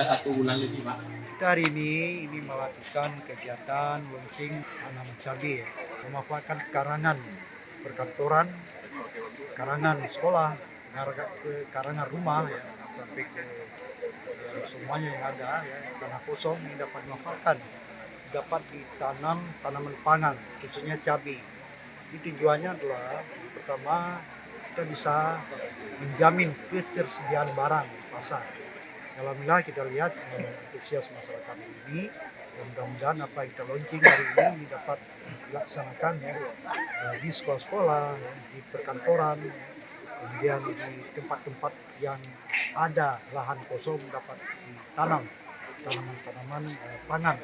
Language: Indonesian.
sudah 1 bulan lebih, Pak. Kita hari ini melakukan kegiatan launching tanam cabai, ya. Memanfaatkan karangan perkantoran, karangan sekolah, karangan rumah, ya, sampai ke semuanya yang ada, ya, tanah kosong yang dapat dimanfaatkan, dapat ditanam tanaman pangan, khususnya cabai. Jadi tujuannya adalah pertama kita bisa menjamin ketersediaan barang di pasar. Alhamdulillah kita lihat antusias masyarakat ini, dan mudah-mudahan apa yang kita launching hari ini dapat dilaksanakan, ya, di sekolah-sekolah, ya, di perkantoran, ya, kemudian di tempat-tempat yang ada lahan kosong dapat ditanam tanaman-tanaman pangan.